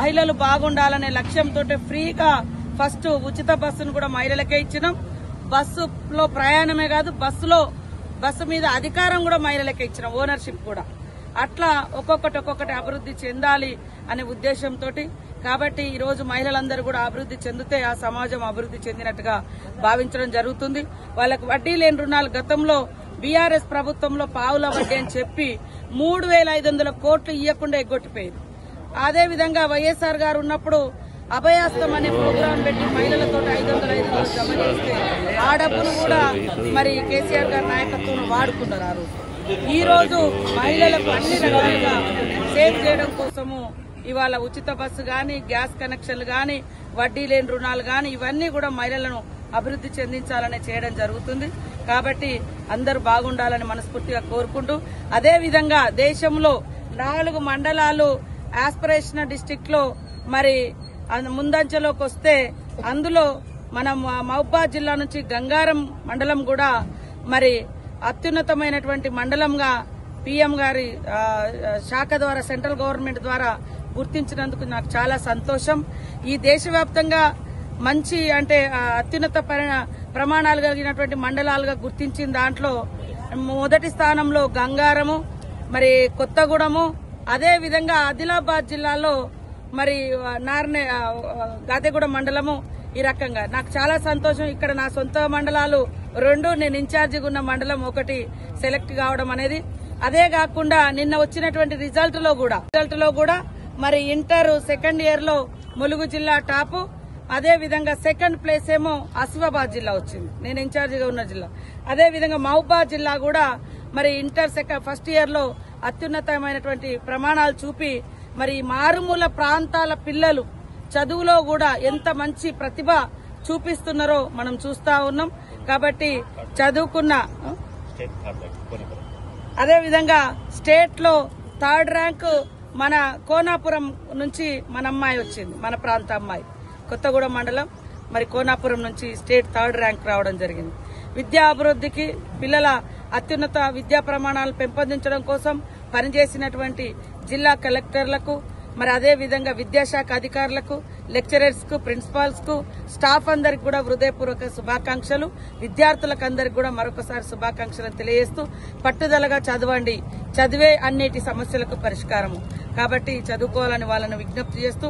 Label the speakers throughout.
Speaker 1: మహిళలు బాగుండాలనే లక్ష్యంతో ఫ్రీగా ఫస్ట్ ఉచిత బస్సును కూడా మహిళలకే ఇచ్చినాం. బస్సులో ప్రయాణమే కాదు, బస్సు మీద అధికారం కూడా మహిళలకే ఇచ్చినాం, ఓనర్షిప్ కూడా. అట్లా ఒక్కొక్కటి అభివృద్ధి చెందాలి అనే ఉద్దేశంతో. కాబట్టి ఈ రోజు మహిళలందరూ కూడా అభివృద్ధి చెందితే ఆ సమాజం అభివృద్ధి చెందినట్టుగా భావించడం జరుగుతుంది. వాళ్ళకు వడ్డీ లేని రుణాలు గతంలో బీఆర్ఎస్ ప్రభుత్వంలో పావుల వడ్డీ అని చెప్పి 3,500 కోట్లు ఇవ్వకుండా ఎగ్గొట్టిపోయింది. అదేవిధంగా వైఎస్ఆర్ గారు ఉన్నప్పుడు అభయాస్తం అనే ప్రోగ్రాం పెట్టి మహిళలతో 500 జమ చేస్తే ఆ డబ్బును కూడా మరి కేసీఆర్ గారి నాయకత్వంలో వాడుకున్నారు. ఆ రోజు ఈ రోజు మహిళలకు అన్ని రకాలుగా సేవ్ చేయడం కోసము ఇవాళ ఉచిత బస్సు గాని, గ్యాస్ కనెక్షన్లు గాని, వడ్డీ లేని రుణాలు గాని ఇవన్నీ కూడా మహిళలను అభివృద్ధి చెందించాలని చేయడం జరుగుతుంది. కాబట్టి అందరూ బాగుండాలని మనస్ఫూర్తిగా కోరుకుంటూ, అదేవిధంగా దేశంలో 4 మండలాలు ఆస్పిరేషనల్ డిస్టిక్ లో మరి ముందంచెలోకి వస్తే అందులో మనం మహబూబాబాద్ జిల్లా నుంచి గంగారం మండలం కూడా మరి అత్యున్నతమైనటువంటి మండలంగా పీఎం గారి శాఖ ద్వారా, సెంట్రల్ గవర్నమెంట్ ద్వారా గుర్తించినందుకు నాకు చాలా సంతోషం. ఈ దేశవ్యాప్తంగా మంచి అంటే అత్యున్నత ప్రమాణాలు కలిగినటువంటి మండలాలుగా గుర్తించిన దాంట్లో మొదటి స్థానంలో గంగారము, మరి కొత్తగూడెము, అదే విధంగా ఆదిలాబాద్ జిల్లాలో మరి గాదెగూడ మండలము. ఈ రకంగా నాకు చాలా సంతోషం. ఇక్కడ నా సొంత మండలాలు 2, నేను ఇన్ఛార్జిగా ఉన్న మండలం 1 సెలెక్ట్ కావడం అనేది. అదే కాకుండా నిన్న వచ్చినటువంటి రిజల్ట్ లో కూడా మరి ఇంటర్ సెకండ్ ఇయర్ లో ములుగు జిల్లా టాప్, అదే విధంగా సెకండ్ ప్లేస్ ఏమో ఆసిఫాబాద్ జిల్లా వచ్చింది, నేను ఇన్ఛార్జిగా ఉన్న జిల్లా. అదే విధంగా మహబూబాబాద్ జిల్లా కూడా మరి ఇంటర్ ఫస్ట్ ఇయర్ లో అత్యున్నతమైనటువంటి ప్రమాణాలు చూపి మరి మారుమూల ప్రాంతాల పిల్లలు చదువులో కూడా ఎంత మంచి ప్రతిభ చూపిస్తున్నారో మనం చూస్తా ఉన్నాం. కాబట్టి చదువుకున్న అదే విధంగా స్టేట్ లో 3rd ర్యాంకు మన కోనాపురం నుంచి మన అమ్మాయి వచ్చింది, మన ప్రాంత అమ్మాయి, కొత్తగూడెం మండలం మరి కోనాపురం నుంచి స్టేట్ 3rd ర్యాంక్ రావడం జరిగింది. విద్యా అభివృద్ధికి, పిల్లల అత్యున్నత విద్యా ప్రమాణాలు పెంపొందించడం కోసం పనిచేసినటువంటి జిల్లా కలెక్టర్లకు, మరి అదే విధంగా విద్యాశాఖ అధికారులకు, లెక్చరర్స్ కు, ప్రిన్సిపాల్స్ కు, స్టాఫ్ అందరికి కూడా హృదయపూర్వక శుభాకాంక్షలు. విద్యార్థులకు అందరికి కూడా మరొకసారి శుభాకాంక్షలు తెలియజేస్తూ, పట్టుదలగా చదవండి, చదివే అన్నిటి సమస్యలకు పరిష్కారము. కాబట్టి చదువుకోవాలని వాళ్ళని విజ్ఞప్తి చేస్తూ,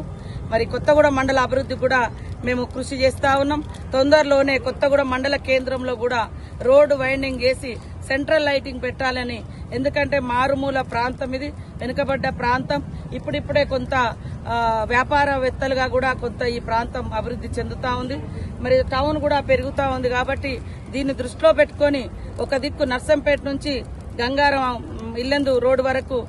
Speaker 1: మరి కొత్తగూడెం మండల అభివృద్ధి కూడా మేము కృషి చేస్తా ఉన్నాం. తొందరలోనే కొత్తగూడెం మండల కేంద్రంలో కూడా రోడ్డు వైండింగ్ చేసి సెంట్రల్ లైటింగ్ పెట్టాలని. ఎందుకంటే మారుమూల ప్రాంతం ఇది, వెనుకబడ్డ ప్రాంతం. ఇప్పుడిప్పుడే కొంత వ్యాపారవేత్తలుగా కూడా కొంత ఈ ప్రాంతం అభివృద్ధి చెందుతా ఉంది. మరి టౌన్ కూడా పెరుగుతా ఉంది. కాబట్టి దీన్ని దృష్టిలో పెట్టుకుని ఒక దిక్కు నర్సంపేట నుంచి గంగారం ఇల్లెందు రోడ్డు వరకు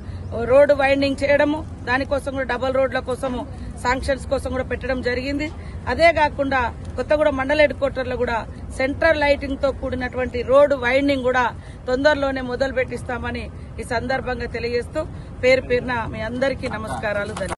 Speaker 1: రోడ్డు వైండింగ్ చేయడము, దానికోసం కూడా డబుల్ రోడ్ల కోసము శాంక్షన్స్ కోసం కూడా పెట్టడం జరిగింది. అదే కాకుండా కొత్తగూడెం మండల హెడ్ క్వార్టర్లో కూడా సెంట్రల్ లైటింగ్ తో కూడినటువంటి రోడ్డు వైండింగ్ కూడా తొందరలోనే మొదలు పెట్టిస్తామని ఈ సందర్భంగా తెలియజేస్తూ పేరున మీ అందరికీ నమస్కారాలు.